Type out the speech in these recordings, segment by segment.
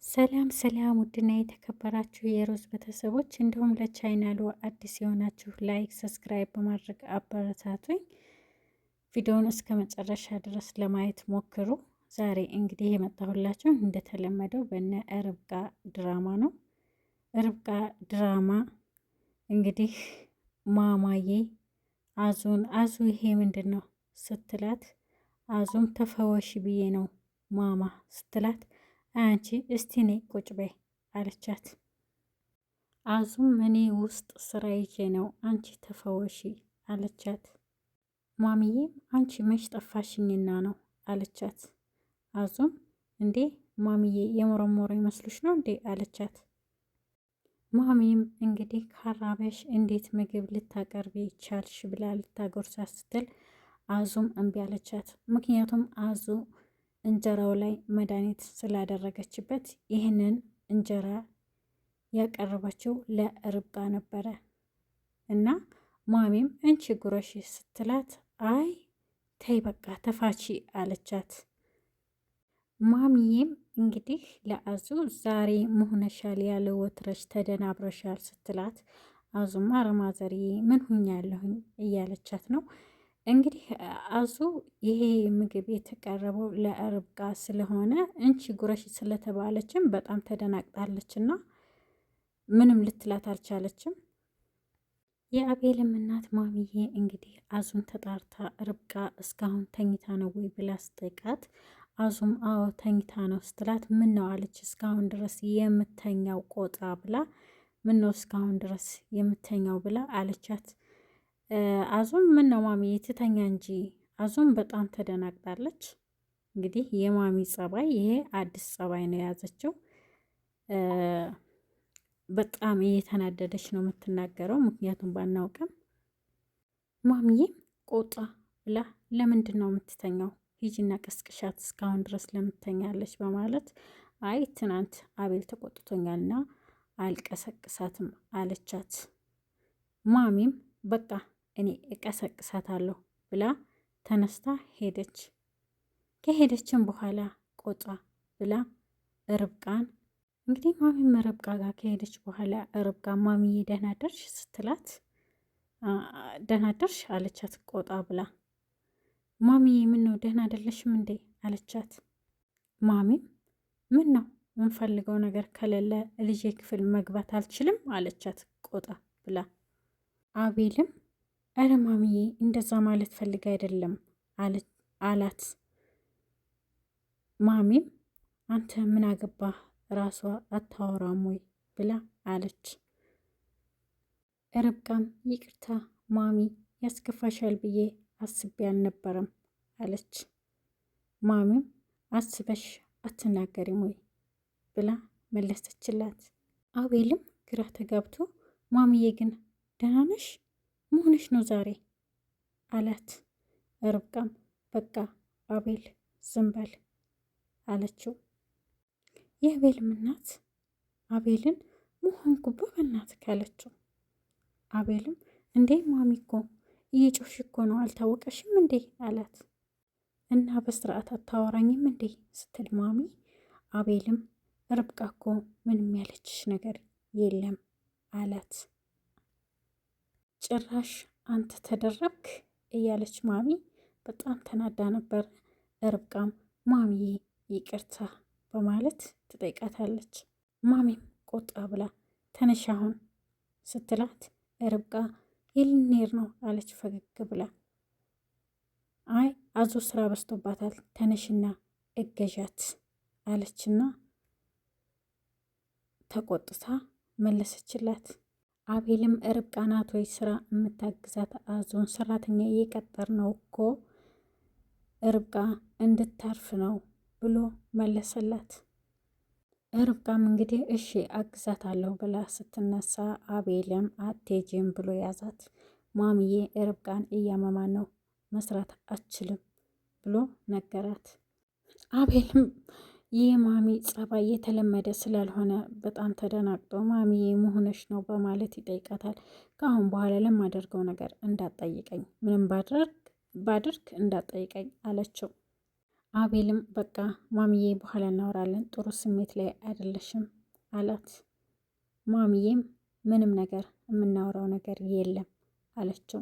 ሰላም ሰላም ውድና የተከበራችሁ የሮዝ ቤተሰቦች እንዲሁም ለቻናሉ አዲስ የሆናችሁ ላይክ፣ ሰብስክራይብ በማድረግ አበረታቱኝ። ቪዲዮውን እስከ መጨረሻ ድረስ ለማየት ሞክሩ። ዛሬ እንግዲህ የመጣሁላችሁ እንደተለመደው በነ ርብቃ ድራማ ነው። ርብቃ ድራማ እንግዲህ ማማዬ አዙ ይሄ ምንድን ነው ስትላት፣ አዙም ተፈወሽ ብዬ ነው ማማ ስትላት፣ አንቺ እስቲ ነይ ቁጭ በይ አለቻት። አዙም እኔ ውስጥ ስራ ይዤ ነው አንቺ ተፈወሺ አለቻት። ማሚዬም አንቺ መች ጠፋሽኝና ነው አለቻት። አዙም እንዴ ማሚዬ የመረመረ ይመስሉሽ ነው እንዴ አለቻት። ማሚም እንግዲህ ካራበሽ እንዴት ምግብ ልታቀርቢ ቻልሽ ብላ ልታጎርሳት ስትል አዙም እምቢ አለቻት። ምክንያቱም አዙ እንጀራው ላይ መድኃኒት ስላደረገችበት ይህንን እንጀራ ያቀረበችው ለርብቃ ነበረ እና ማሚም እንቺ ጉረሺ ስትላት አይ ተይ በቃ ተፋቺ አለቻት። ማሚዬም እንግዲህ ለአዙ ዛሬ መሆነሻል ያለ ወትረሽ ተደናብረሻል ስትላት፣ አዙማ ረማዘሪ ምን ሁኛለሁኝ እያለቻት ነው። እንግዲህ አዙ ይሄ ምግብ የተቀረበው ለርብቃ ስለሆነ እንቺ ጉረሽ ስለተባለችም በጣም ተደናግጣለች እና ምንም ልትላት አልቻለችም። የአቤልም እናት ማሚዬ እንግዲህ አዙን ተጣርታ ርብቃ እስካሁን ተኝታ ነው ወይ ብላ ስጠይቃት፣ አዙም አዎ ተኝታ ነው ስትላት፣ ምን ነው አለች እስካሁን ድረስ የምተኛው ቆጣ ብላ፣ ምን ነው እስካሁን ድረስ የምተኛው ብላ አለቻት። አዙም ምን ነው ማሚ ትተኛ እንጂ። አዙም በጣም ተደናግጣለች። እንግዲህ የማሚ ጸባይ ይሄ አዲስ ጸባይ ነው የያዘችው። በጣም እየተናደደች ነው የምትናገረው፣ ምክንያቱም ባናውቅም። ማሚዬም ቆጣ ብላ ለምንድን ነው የምትተኛው? ሂጂና ቀስቅሻት እስካሁን ድረስ ለምትተኛለች በማለት አይ ትናንት አቤል ተቆጥቶኛልና አልቀሰቅሳትም አለቻት። ማሚም በቃ እኔ እቀሰቅሳታለሁ ብላ ተነስታ ሄደች። ከሄደችም በኋላ ቆጣ ብላ ርብቃን እንግዲህ ማሚም ርብቃ ጋር ከሄደች በኋላ ርብቃ ማሚዬ ደህና ደርሽ ስትላት፣ ደህና ደርሽ አለቻት ቆጣ ብላ። ማሚዬ ምን ነው ደህና አይደለሽም እንዴ አለቻት። ማሚም ምን ነው የምንፈልገው ነገር ከሌለ ልጄ ክፍል መግባት አልችልም አለቻት ቆጣ ብላ። አቤልም እረ ማሚዬ እንደዛ ማለት ፈልጋ አይደለም አላት። ማሚም አንተ ምን አገባህ ራሷ አታወራም ወይ ብላ አለች። ርብቃም ይቅርታ ማሚ ያስከፋሻል ብዬ አስቤ አልነበረም አለች። ማሚም አስበሽ አትናገሪም ወይ ብላ መለሰችላት። አቤልም ግራ ተጋብቶ ማሚዬ ግን ደህና ነሽ መሆንሽ ነው ዛሬ አላት። ርብቃም በቃ አቤል ዝም በል አለችው። የአቤልም እናት አቤልን መሆንኩባ በእናትህ ካለችው፣ አቤልም እንዴ ማሚ እኮ እየጮሽ እኮ ነው አልታወቀሽም እንዴ አላት። እና በስርዓት አታወራኝም እንዴ ስትል ማሚ፣ አቤልም ርብቃ እኮ ምንም ያለችሽ ነገር የለም አላት። ጭራሽ አንተ ተደረብክ እያለች ማሚ በጣም ተናዳ ነበር። ርብቃም ማሚዬ ይቅርታ በማለት ትጠይቃታለች። ማሚም ቆጣ ብላ ተነሽ አሁን ስትላት፣ ርብቃ የልንሄድ ነው አለች ፈገግ ብላ። አይ አዙ ስራ በዝቶባታል ተነሽና እገዣት አለችና ተቆጥታ መለሰችላት። አቤልም ርብቃ ናት ወይ ስራ የምታግዛት አዙን ሰራተኛ እየቀጠር ነው እኮ ርብቃ እንድታርፍ ነው ብሎ መለሰላት። ርብቃም እንግዲህ እሺ አግዛታለሁ ብላ ስትነሳ አቤልም አትሄጂም ብሎ ያዛት። ማሚዬ ርብቃን እያመማን ነው መስራት አችልም ብሎ ነገራት። አቤልም ይህ ማሚ ጸባይ የተለመደ ስላልሆነ በጣም ተደናግጦ ማሚዬ መሆንሽ ነው በማለት ይጠይቃታል። ከአሁን በኋላ ለማደርገው ነገር እንዳትጠይቀኝ፣ ምንም ባድርግ እንዳትጠይቀኝ አለችው። አቤልም በቃ ማሚዬ በኋላ እናወራለን፣ ጥሩ ስሜት ላይ አይደለሽም አላት። ማሚዬም ምንም ነገር የምናወራው ነገር የለም አለችው።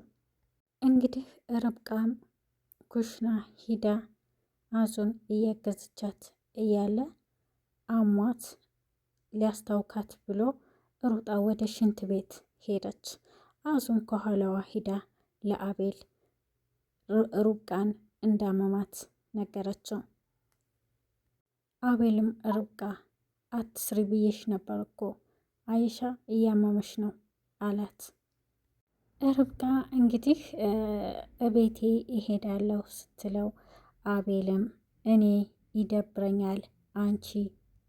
እንግዲህ ርብቃም ኩሽና ሂዳ አዙን እያገዘቻት እያለ አሟት ሊያስታውካት ብሎ ሩጣ ወደ ሽንት ቤት ሄደች። አዙን ከኋላዋ ሂዳ ለአቤል ሩብቃን እንዳመማት ነገረችው። አቤልም ርብቃ አትስሪ ብዬሽ ነበር እኮ አይሻ እያመመሽ ነው አላት። ርብቃ እንግዲህ እቤቴ እሄዳለሁ ስትለው አቤልም እኔ ይደብረኛል አንቺ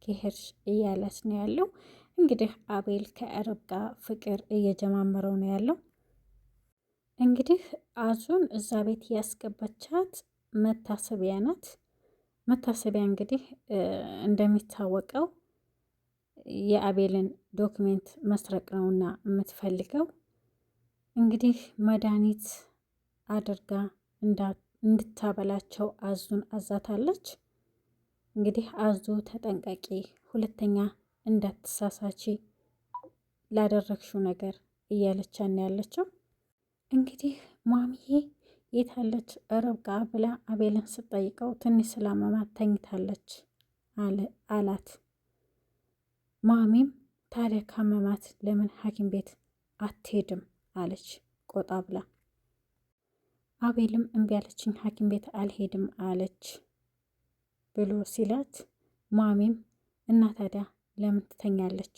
ከሄድሽ እያለት ነው ያለው። እንግዲህ አቤል ከርብቃ ፍቅር እየጀማመረው ነው ያለው። እንግዲህ አዙን እዛ ቤት ያስገባቻት መታሰቢያ ናት። መታሰቢያ እንግዲህ እንደሚታወቀው የአቤልን ዶክሜንት መስረቅ ነውና የምትፈልገው። እንግዲህ መድኃኒት አድርጋ እንድታበላቸው አዙን አዛታለች። እንግዲህ አዙ ተጠንቀቂ፣ ሁለተኛ እንዳትሳሳቺ ላደረግሽው ነገር እያለቻን ያለችው። እንግዲህ ማሚዬ የታለች ርብቃ ብላ አቤልን ስጠይቀው ትንሽ ስላመማት ተኝታለች አላት። ማሚም ታዲያ ካመማት ለምን ሐኪም ቤት አትሄድም አለች ቆጣ ብላ። አቤልም እምቢ አለችኝ ሐኪም ቤት አልሄድም አለች ብሎ ሲላት ማሚም እና ታዲያ ለምን ትተኛለች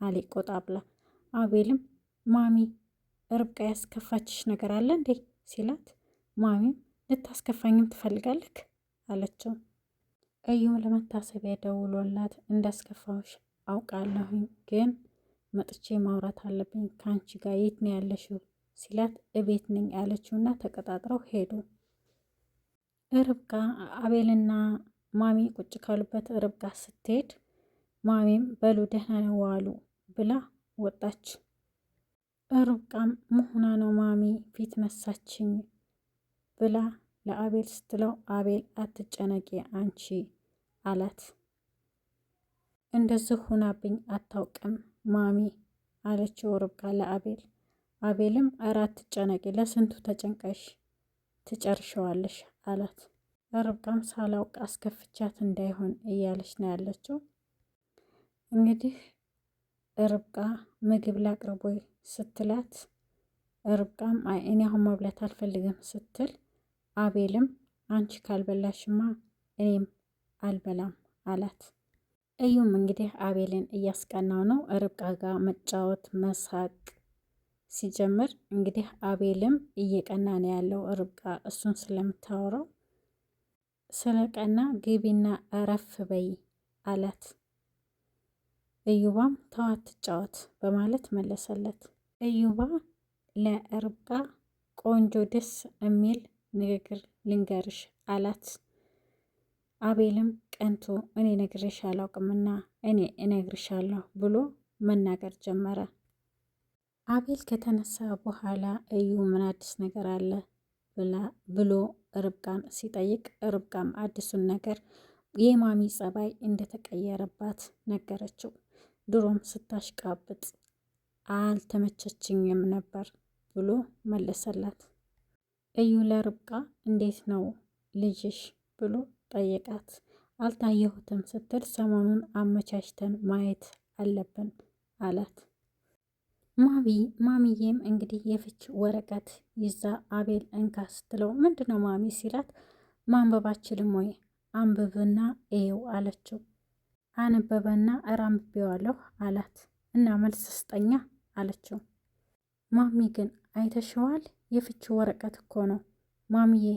አለ ቆጣ ብላ። አቤልም ማሚ ርብቃ ያስከፋችሽ ነገር አለ እንዴ ሲላት ማሚም ልታስከፋኝም ትፈልጋለክ አለችው። እዩም ለመታሰቢያ ደውሎላት እንዳስከፋዎች አውቃለሁኝ፣ ግን መጥቼ ማውራት አለብኝ ከአንቺ ጋር የት ነው ያለሽው ሲላት እቤት ነኝ አለችውና ተቀጣጥረው ሄዱ። ርብቃ አቤልና ማሚ ቁጭ ካሉበት ርብቃ ስትሄድ ማሚም በሉ ደህና ነው ዋሉ ብላ ወጣች። ርብቃም መሆና ነው ማሚ ፊት ነሳችኝ ብላ ለአቤል ስትለው አቤል አትጨነቂ አንቺ አላት። እንደዚህ ሁናብኝ አታውቅም ማሚ አለችው ርብቃ ለአቤል። አቤልም ኧረ አትጨነቂ ለስንቱ ተጨንቀሽ ትጨርሸዋለሽ አላት። ርብቃም ሳላውቅ አስከፍቻት እንዳይሆን እያለች ነው ያለችው። እንግዲህ ርብቃ ምግብ ላቅርቦ ስትላት ርብቃም አይ እኔ አሁን መብላት አልፈልግም ስትል አቤልም አንቺ ካልበላሽማ እኔም አልበላም አላት። እዩም እንግዲህ አቤልን እያስቀናው ነው ርብቃ ጋር መጫወት መሳቅ ሲጀምር። እንግዲህ አቤልም እየቀና ነው ያለው ርብቃ እሱን ስለምታወራው ስለቀና ግቢና እረፍ በይ አላት። እዩባም ተዋት ትጫወት በማለት መለሰለት። እዩባ ለርብቃ ቆንጆ ደስ የሚል ንግግር ልንገርሽ አላት። አቤልም ቀንቶ እኔ ነግሬሽ አላውቅምና እኔ እነግርሻለሁ ብሎ መናገር ጀመረ። አቤል ከተነሳ በኋላ እዩ ምን አዲስ ነገር አለ ብሎ ርብቃን ሲጠይቅ ርብቃም አዲሱን ነገር የማሚ ጸባይ እንደተቀየረባት ነገረችው። ድሮም ስታሽቃብጥ አልተመቸችኝም ነበር ብሎ መለሰላት። እዩ ለርብቃ እንዴት ነው ልጅሽ ብሎ ጠየቃት። አልታየሁትም ስትል ሰሞኑን አመቻችተን ማየት አለብን አላት። ማሚዬም እንግዲህ የፍች ወረቀት ይዛ አቤል እንካ ስትለው ምንድነው ማሚ ሲላት ማንበብ አችልም ወይ አንብብና ኤው አለችው። አነበበና እረ አንብቤዋለሁ አላት። እና መልስ ስጠኛ አለችው። ማሚ ግን አይተሸዋል የፍች ወረቀት እኮ ነው ማሚዬ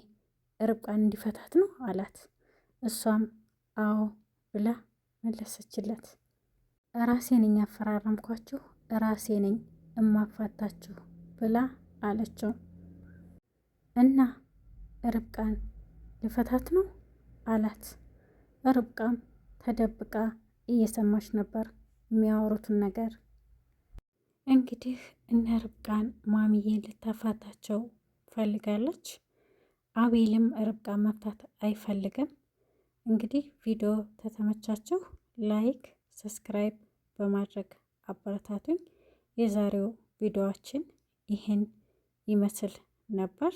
ርብቃን እንዲፈታት ነው አላት። እሷም አዎ ብላ መለሰችለት። ራሴ ነኝ ያፈራረምኳችሁ ራሴ ነኝ እማፋታችሁ ብላ አለችው። እና ርብቃን ልፈታት ነው አላት። ርብቃም ተደብቃ እየሰማች ነበር የሚያወሩትን ነገር። እንግዲህ እነ ርብቃን ማሚዬ ልታፋታቸው ፈልጋለች። አቤልም ርብቃን መፍታት አይፈልግም። እንግዲህ ቪዲዮ ተተመቻችሁ ላይክ፣ ሰብስክራይብ በማድረግ አበረታቱኝ። የዛሬው ቪዲዮአችን ይህን ይመስል ነበር።